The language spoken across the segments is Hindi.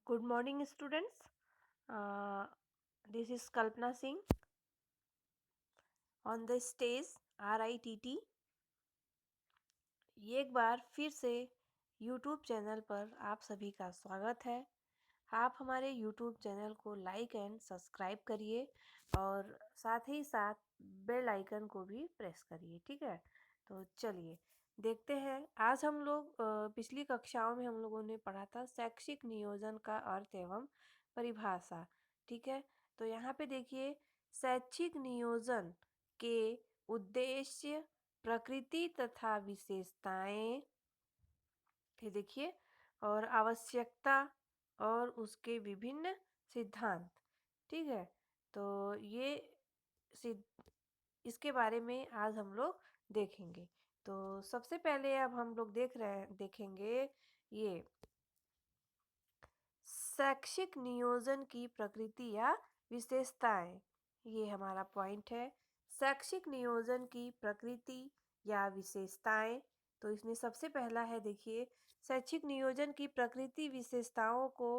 Good morning, students. Uh, this is Kalpana Singh on the stage RITT. एक बार फिर से YouTube चैनल पर आप सभी का स्वागत है। आप हमारे YouTube चैनल को लाइक एंड सब्सक्राइब करिए और साथ ही साथ बेल आइकन को भी प्रेस करिए, ठीक है। तो चलिए देखते हैं। आज हम लोग पिछली कक्षाओं में हम लोगों ने पढ़ा था शैक्षिक नियोजन का अर्थ एवं परिभाषा, ठीक है। तो यहाँ पे देखिए, शैक्षिक नियोजन के उद्देश्य, प्रकृति तथा विशेषताएं, फिर देखिए, और आवश्यकता और उसके विभिन्न सिद्धांत, ठीक है। तो ये सिद्ध इसके बारे में आज हम लोग देखेंगे। तो सबसे पहले अब हम लोग देखेंगे ये शैक्षिक नियोजन की प्रकृति या विशेषताएं। ये हमारा पॉइंट है, शैक्षिक नियोजन की प्रकृति या विशेषताएं। तो इसमें सबसे पहला है, देखिए, शैक्षिक नियोजन की प्रकृति विशेषताओं को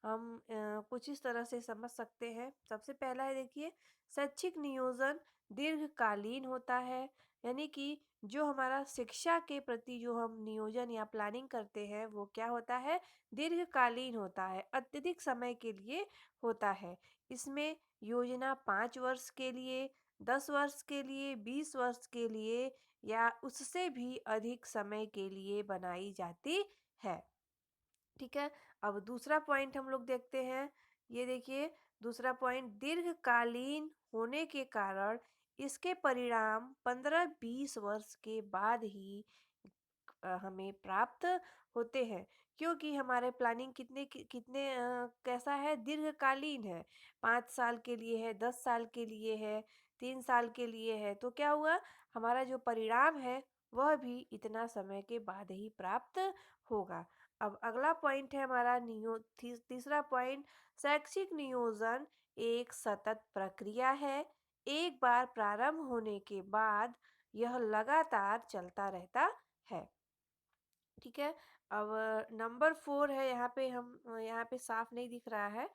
हम कुछ इस तरह से समझ सकते हैं। सबसे पहला है, देखिए, शैक्षिक नियोजन दीर्घकालीन होता है, यानी कि जो हमारा शिक्षा के प्रति जो हम नियोजन या प्लानिंग करते हैं वो क्या होता है, दीर्घकालीन होता है, अत्यधिक समय के लिए होता है। इसमें योजना 5 वर्ष के लिए, 10 वर्ष के लिए, 20 वर्ष के लिए या उससे भी अधिक समय के लिए बनाई जाती है, ठीक है। अब दूसरा पॉइंट हम लोग देखते हैं। ये देखिए, दूसरा पॉइंट, दीर्घकालीन होने के कारण इसके परिणाम 15-20 वर्ष के बाद ही हमें प्राप्त होते हैं, क्योंकि हमारे प्लानिंग कितने कैसा है, दीर्घकालीन है। 5 साल के लिए है, 10 साल के लिए है, 3 साल के लिए है। तो क्या हुआ, हमारा जो परिणाम है वह भी इतना समय के बाद ही प्राप्त होगा। अब अगला पॉइंट है हमारा तीसरा पॉइंट, शैक्षिक नियोजन एक सतत प्रक्रिया है। एक बार प्रारंभ होने के बाद यह लगातार चलता रहता है, ठीक है। अब नंबर 4 है, यहाँ पे साफ नहीं दिख रहा है,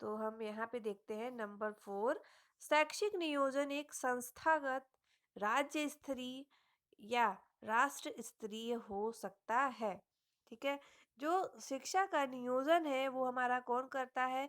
तो हम यहाँ पे देखते हैं नंबर 4, शैक्षिक नियोजन एक संस्थागत, राज्य स्तरीय या राष्ट्र स्तरीय हो सकता है, ठीक है। जो शिक्षा का नियोजन है वो हमारा कौन करता है,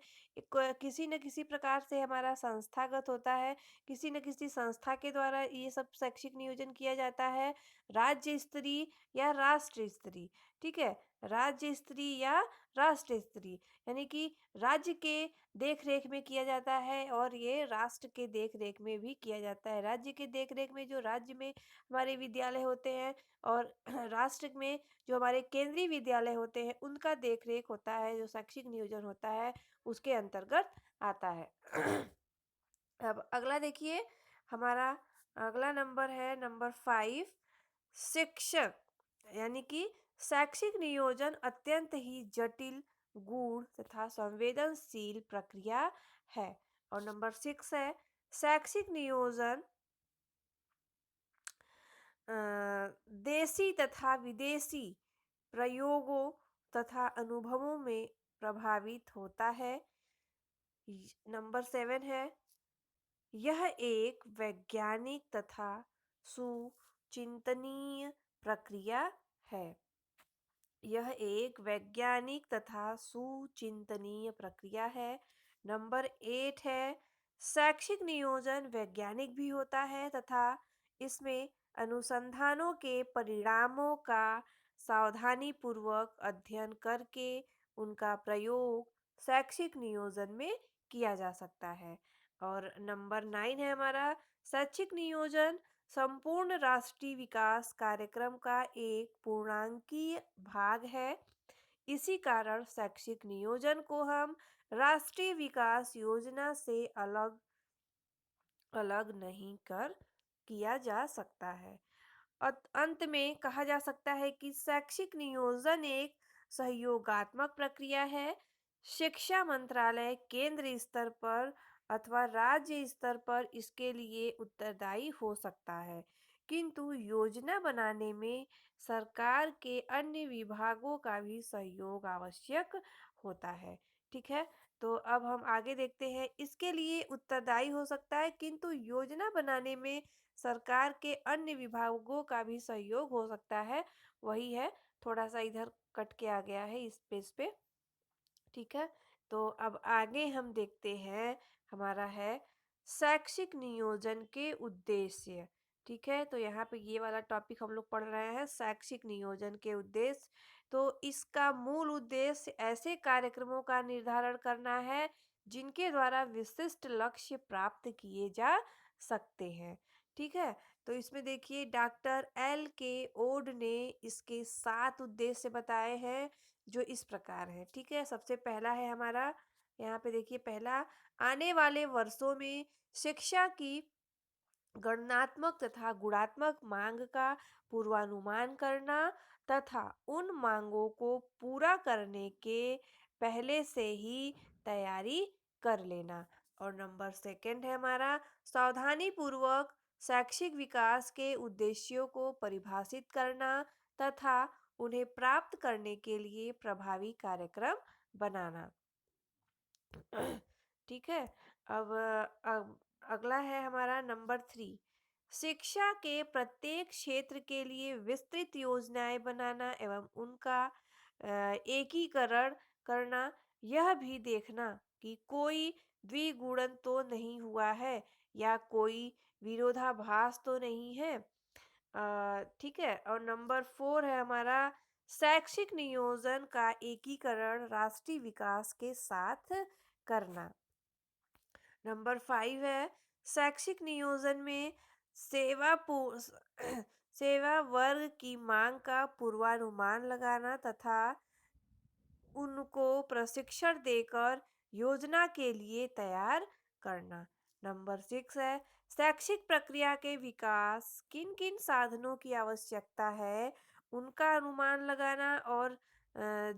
किसी न किसी प्रकार से हमारा संस्थागत होता है, किसी न किसी संस्था के द्वारा ये सब शैक्षिक नियोजन किया जाता है, राज्य स्तरीय या राष्ट्र स्तरीय, ठीक है। राज्य स्तरीय या राष्ट्र स्तरीय, यानी कि राज्य के देख रेख में किया जाता है और ये राष्ट्र के देख रेख में भी किया जाता है। राज्य के देख रेख में जो राज्य में हमारे विद्यालय होते हैं और राष्ट्र में जो हमारे केंद्रीय विद्यालय होते हैं उनका देख रेख होता है, जो शैक्षिक नियोजन होता है उसके अंतर्गत आता है। अब अगला देखिए, हमारा अगला नंबर है नंबर 5, शिक्षक, यानी कि शैक्षिक नियोजन अत्यंत ही जटिल, गूढ़ तथा संवेदनशील प्रक्रिया है। और नंबर 6 है, शैक्षिक नियोजन देशी तथा विदेशी प्रयोगों तथा अनुभवों में प्रभावित होता है। नंबर 7 है, यह एक वैज्ञानिक तथा सुचिंतनीय प्रक्रिया है। यह एक वैज्ञानिक तथा सुचिंतनीय प्रक्रिया है। नंबर 8 है, शैक्षिक नियोजन वैज्ञानिक भी होता है तथा इसमें अनुसंधानों के परिणामों का सावधानीपूर्वक अध्ययन करके उनका प्रयोग शैक्षिक नियोजन में किया जा सकता है। और नंबर 9 है हमारा, शैक्षिक नियोजन संपूर्ण राष्ट्रीय विकास कार्यक्रम का एक पूर्णांकीय भाग है। इसी कारण शैक्षिक नियोजन को हम राष्ट्रीय विकास योजना से अलग अलग नहीं कर किया जा सकता है। अंत में कहा जा सकता है कि शैक्षिक नियोजन एक सहयोगात्मक प्रक्रिया है। शिक्षा मंत्रालय केंद्र स्तर पर अथवा राज्य स्तर पर इसके लिए उत्तरदायी हो सकता है, किंतु योजना बनाने में सरकार के अन्य विभागों का भी सहयोग आवश्यक होता है, ठीक है, तो अब हम आगे देखते हैं। इसके लिए उत्तरदायी हो सकता है, किंतु योजना बनाने में सरकार के अन्य विभागों का भी सहयोग हो सकता है। वही है, थोड़ा सा इधर कट के आ गया है इस पेज पे। ठीक है, तो अब आगे हम देखते हैं। हमारा है शैक्षिक नियोजन के उद्देश्य। ठीक है, तो यहाँ पे ये वाला टॉपिक हम लोग पढ़ रहे हैं, शैक्षिक नियोजन के उद्देश्य। तो इसका मूल उद्देश्य ऐसे कार्यक्रमों का निर्धारण करना है जिनके द्वारा विशिष्ट लक्ष्य प्राप्त किए जा सकते हैं। ठीक है, तो इसमें देखिए डॉक्टर L.K. ओड ने इसके 7 उद्देश्य बताए हैं, जो इस प्रकार है। ठीक है, सबसे पहला है हमारा, यहाँ पे देखिए पहला, आने वाले वर्षों में शिक्षा की गणनात्मक तथा गुणात्मक मांग का पूर्वानुमान करना तथा उन मांगों को पूरा करने के पहले से ही तैयारी कर लेना। और नंबर सेकंड है हमारा, सावधानी पूर्वक शैक्षिक विकास के उद्देश्यों को परिभाषित करना तथा उन्हें प्राप्त करने के लिए प्रभावी कार्यक्रम बनाना। ठीक है, अब अगला है हमारा नंबर 3, शिक्षा के प्रत्येक क्षेत्र के लिए विस्तृत योजनाएं बनाना एवं उनका एकीकरण करना। यह भी देखना कि कोई द्विगुणन तो नहीं हुआ है या कोई विरोधाभास तो नहीं है। ठीक है, और नंबर 4 है हमारा, शैक्षिक नियोजन का एकीकरण राष्ट्रीय विकास के साथ करना। नंबर 5 है, शैक्षिक नियोजन में सेवा सेवा वर्ग की मांग का पूर्वानुमान लगाना तथा उनको प्रशिक्षण देकर योजना के लिए तैयार करना। नंबर 6 है, शैक्षिक प्रक्रिया के विकास किन किन साधनों की आवश्यकता है उनका अनुमान लगाना और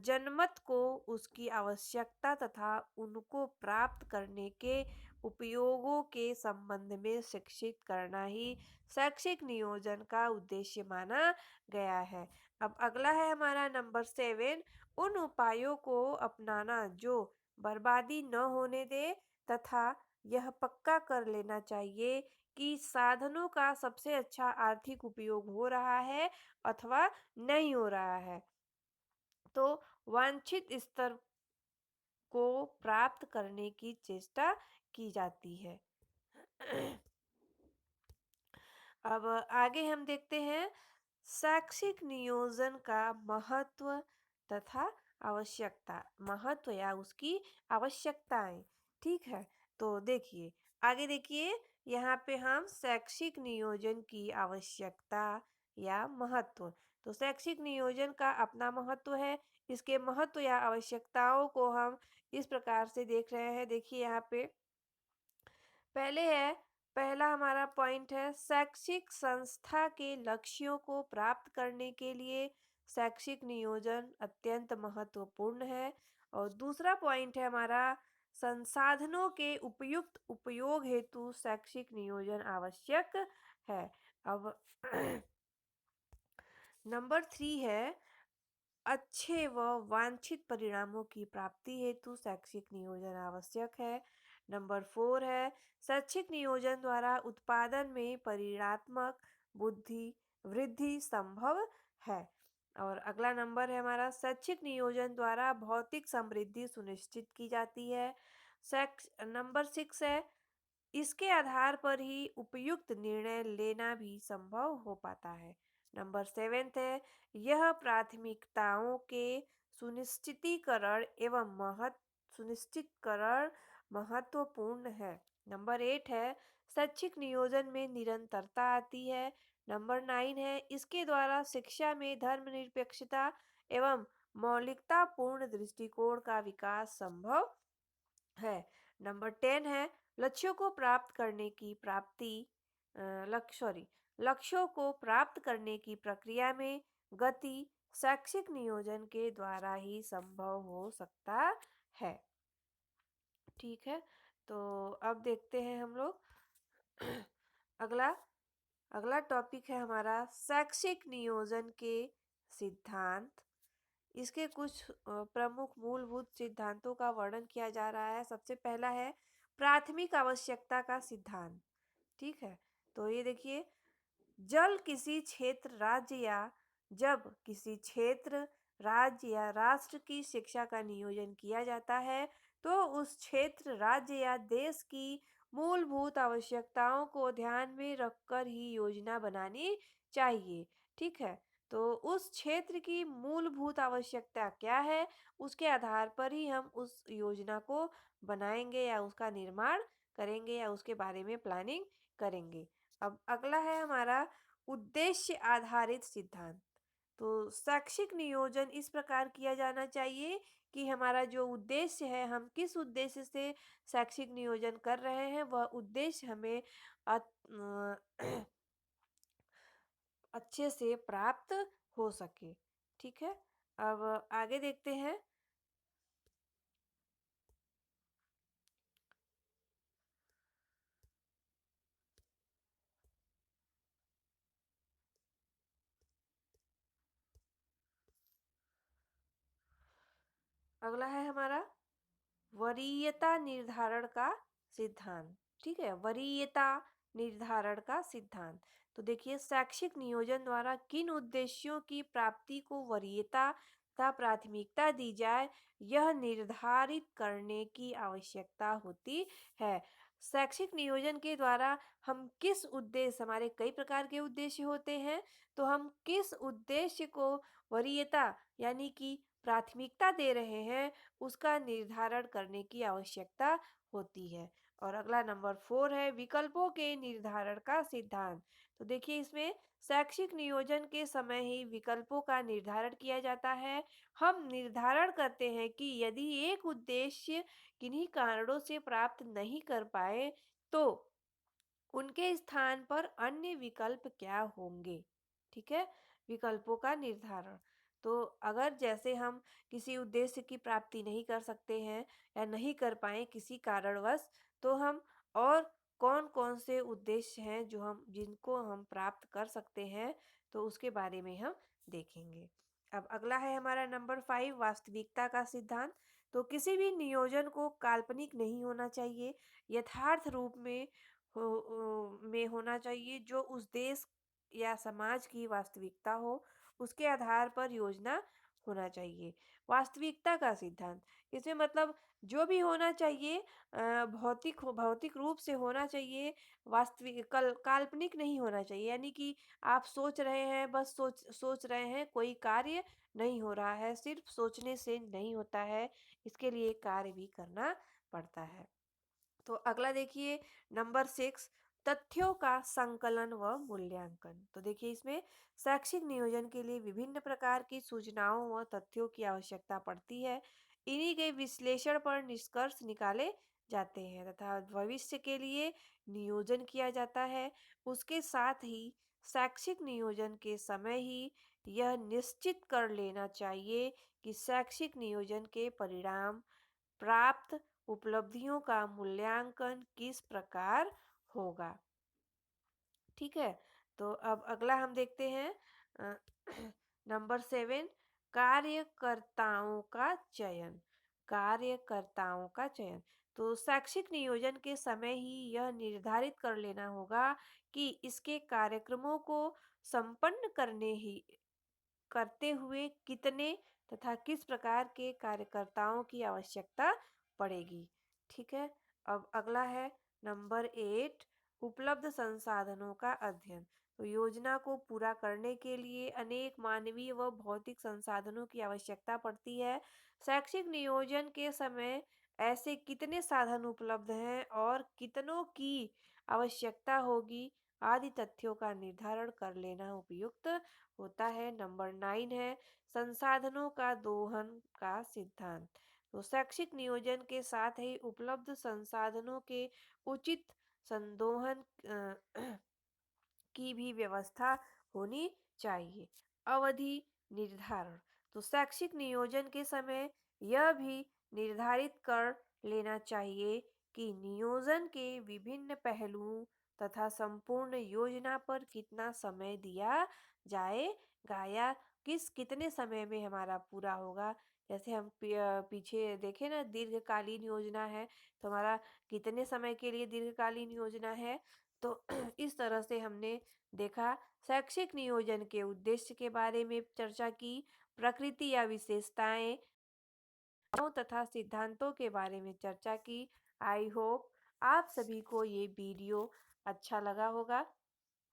जनमत को उसकी आवश्यकता तथा उनको प्राप्त करने के उपयोगों के संबंध में शिक्षित करना ही शैक्षिक नियोजन का उद्देश्य माना गया है। अब अगला है हमारा नंबर 7, उन उपायों को अपनाना जो बर्बादी न होने दे तथा यह पक्का कर लेना चाहिए कि साधनों का सबसे अच्छा आर्थिक उपयोग हो रहा है अथवा नहीं हो रहा है, तो वांछित स्तर को प्राप्त करने की चेष्टा की जाती है। अब आगे हम देखते हैं शैक्षिक नियोजन का महत्व तथा आवश्यकता, महत्व या उसकी आवश्यकताएं। ठीक है, तो देखिए आगे देखिए, यहाँ पे हम शैक्षिक नियोजन की आवश्यकता या महत्व, तो शैक्षिक नियोजन का अपना महत्व है। इसके महत्व या आवश्यकताओं को हम इस प्रकार से देख रहे हैं। देखिए यहाँ पे पहले है, पहला हमारा पॉइंट है, शैक्षिक संस्था के लक्ष्यों को प्राप्त करने के लिए शैक्षिक नियोजन अत्यंत महत्वपूर्ण है। और दूसरा पॉइंट है हमारा, संसाधनों के उपयुक्त उपयोग हेतु शैक्षिक नियोजन आवश्यक है। अब नंबर 3 है, अच्छे व वांछित परिणामों की प्राप्ति हेतु शैक्षिक नियोजन आवश्यक है। नंबर 4 है, शैक्षिक नियोजन द्वारा उत्पादन में परिणात्मक बुद्धि वृद्धि संभव है। और अगला नंबर है हमारा, शैक्षिक नियोजन द्वारा भौतिक समृद्धि सुनिश्चित की जाती है। नंबर 6 है, इसके आधार पर ही उपयुक्त निर्णय लेना भी संभव हो पाता है। नंबर 7 है, यह प्राथमिकताओं के सुनिश्चितीकरण एवं सुनिश्चितकरण महत्वपूर्ण है। नंबर 8 है, शैक्षिक नियोजन में निरंतरता आती है। नंबर 9 है, इसके द्वारा शिक्षा में धर्मनिरपेक्षता एवं मौलिकतापूर्ण दृष्टिकोण का विकास संभव है। नंबर 10 है, लक्ष्यों को प्राप्त करने की लक्ष्यों को प्राप्त करने की प्रक्रिया में गति शैक्षिक नियोजन के द्वारा ही संभव हो सकता है। ठीक है, तो अब देखते हैं हम लोग अगला अगला टॉपिक है हमारा शैक्षिक नियोजन के सिद्धांत इसके कुछ प्रमुख मूलभूत सिद्धांतों का वर्णन किया जा रहा है। सबसे पहला है प्राथमिक आवश्यकता का सिद्धांत। ठीक है, तो ये देखिए, जल किसी क्षेत्र, राज्य या जब किसी क्षेत्र, राज्य या राष्ट्र की शिक्षा का नियोजन किया जाता है, तो उस क्षेत्र, राज्य या देश की मूलभूत आवश्यकताओं को ध्यान में रखकर ही योजना बनानी चाहिए। ठीक है, तो उस क्षेत्र की मूलभूत आवश्यकता क्या है, उसके आधार पर ही हम उस योजना को बनाएंगे या उसका निर्माण करेंगे या उसके बारे में प्लानिंग करेंगे। अब अगला है हमारा उद्देश्य आधारित सिद्धांत। तो शैक्षिक नियोजन इस प्रकार किया जाना चाहिए कि हमारा जो उद्देश्य है, हम किस उद्देश्य से शैक्षिक नियोजन कर रहे हैं, वह उद्देश्य हमें अच्छे से प्राप्त हो सके। ठीक है, अब आगे देखते हैं। अगला है हमारा वरीयता निर्धारण का सिद्धांत। ठीक है, वरीयता निर्धारण का सिद्धांत। तो देखिए, शैक्षिक नियोजन द्वारा किन उद्देश्यों की प्राप्ति को वरीयता तथा प्राथमिकता दी जाए, यह निर्धारित करने की आवश्यकता होती है। शैक्षिक नियोजन के द्वारा हम किस उद्देश्य, हमारे कई प्रकार के उद्देश्य होते हैं, तो हम किस उद्देश्य को वरीयता यानी कि प्राथमिकता दे रहे हैं, उसका निर्धारण करने की आवश्यकता होती है। और अगला नंबर 4 है विकल्पों के निर्धारण का सिद्धांत। तो देखिए, इसमें शैक्षिक नियोजन के समय ही विकल्पों का निर्धारण किया जाता है। हम निर्धारण करते हैं कि यदि एक उद्देश्य किन्हीं कारणों से प्राप्त नहीं कर पाए, तो उनके स्थान पर अन्य विकल्प क्या होंगे। ठीक है, विकल्पों का निर्धारण। तो अगर जैसे हम किसी उद्देश्य की प्राप्ति नहीं कर सकते हैं या नहीं कर पाए किसी कारणवश, तो हम और कौन कौन से उद्देश्य हैं जो हम जिनको हम प्राप्त कर सकते हैं, तो उसके बारे में हम देखेंगे। अब अगला है हमारा नंबर 5 वास्तविकता का सिद्धांत। तो किसी भी नियोजन को काल्पनिक नहीं होना चाहिए, यथार्थ रूप में होना चाहिए। जो उस देश या समाज की वास्तविकता हो, उसके आधार पर योजना होना चाहिए। वास्तविकता का सिद्धांत, इसमें मतलब जो भी होना चाहिए भौतिक रूप से होना चाहिए, वास्तविक काल्पनिक नहीं होना चाहिए। यानी कि आप सोच रहे हैं, बस सोच सोच रहे हैं, कोई कार्य नहीं हो रहा है। सिर्फ सोचने से नहीं होता है, इसके लिए कार्य भी करना पड़ता है। तो अगला देखिए नंबर 6 तथ्यों का संकलन व मूल्यांकन। तो देखिए, इसमें शैक्षिक नियोजन के लिए विभिन्न प्रकार की सूचनाओं व तथ्यों की आवश्यकता पड़ती है। इन्हीं के विश्लेषण पर निष्कर्ष निकाले जाते हैं तथा भविष्य के लिए नियोजन किया जाता है। उसके साथ ही शैक्षिक नियोजन के समय ही यह निश्चित कर लेना चाहिए कि शैक्षिक नियोजन के परिणाम प्राप्त उपलब्धियों का मूल्यांकन किस प्रकार होगा। ठीक है, तो अब अगला हम देखते हैं अ, नंबर 7 कार्यकर्ताओं का चयन। कार्यकर्ताओं का चयन, तो शैक्षिक नियोजन के समय ही यह निर्धारित कर लेना होगा कि इसके कार्यक्रमों को संपन्न करते हुए कितने तथा किस प्रकार के कार्यकर्ताओं की आवश्यकता पड़ेगी। ठीक है, अब अगला है नंबर 8 उपलब्ध संसाधनों का अध्ययन। तो योजना को पूरा करने के लिए अनेक मानवीय व भौतिक संसाधनों की आवश्यकता पड़ती है। शैक्षिक नियोजन के समय ऐसे कितने साधन उपलब्ध हैं और कितनों की आवश्यकता होगी आदि तथ्यों का निर्धारण कर लेना उपयुक्त होता है। नंबर 9 है संसाधनों का दोहन का सिद्धांत। तो शैक्षिक नियोजन के साथ ही उपलब्ध संसाधनों के उचित संदोहन की भी व्यवस्था होनी चाहिए। अवधि निर्धारण, तो शैक्षिक नियोजन के समय यह भी निर्धारित कर लेना चाहिए कि नियोजन के विभिन्न पहलुओं तथा संपूर्ण योजना पर कितना समय दिया जाएगा या कितने समय में हमारा पूरा होगा। जैसे हम पीछे देखें ना, दीर्घकालीन योजना है, तो हमारा कितने समय के लिए दीर्घकालीन योजना है। तो इस तरह से हमने देखा, शैक्षिक नियोजन के उद्देश्य के बारे में चर्चा की, प्रकृति या विशेषताएं तथा सिद्धांतों के बारे में चर्चा की। आई होप आप सभी को ये वीडियो अच्छा लगा होगा।